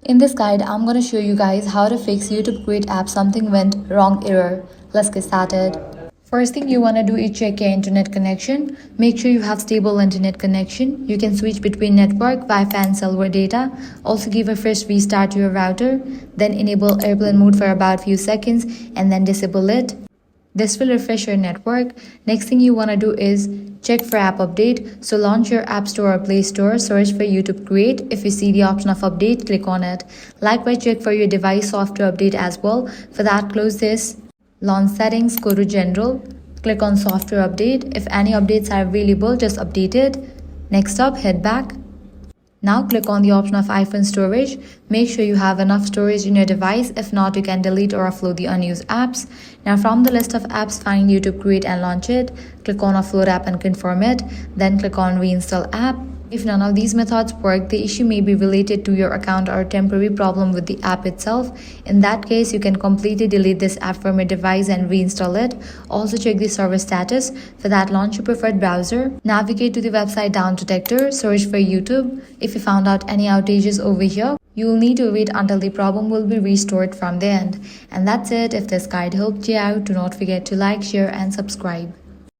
In this guide, I'm going to show you guys how to fix YouTube Create app something went wrong error. Let's get started. First thing you want to do is check your internet connection. Make sure you have stable internet connection. You can switch between network, Wi-Fi and cellular data. Also give a first restart to your router. Then enable airplane mode for about few seconds and then disable it. This will refresh your network. Next thing you want to do is check for app update. So launch your App Store or Play Store, search for YouTube Create. If you see the option of update, click on it. Likewise, check for your device software update as well. For that, close this. Launch settings, go to general. Click on software update. If any updates are available, just update it. Next up, head back. Now click on the option of iPhone storage. Make sure you have enough storage in your device. If not, you can delete or offload the unused apps. Now from the list of apps, find YouTube Create and launch it. Click on offload app and confirm it. Then click on reinstall app. If none of these methods work, the issue may be related to your account or a temporary problem with the app itself. In that case, you can completely delete this app from your device and reinstall it. Also check the server status. For that, launch your preferred browser. Navigate to the website down detector. Search for YouTube. If you found out any outages over here, you will need to wait until the problem will be restored from the end. And that's it. If this guide helped you out, do not forget to like, share and subscribe.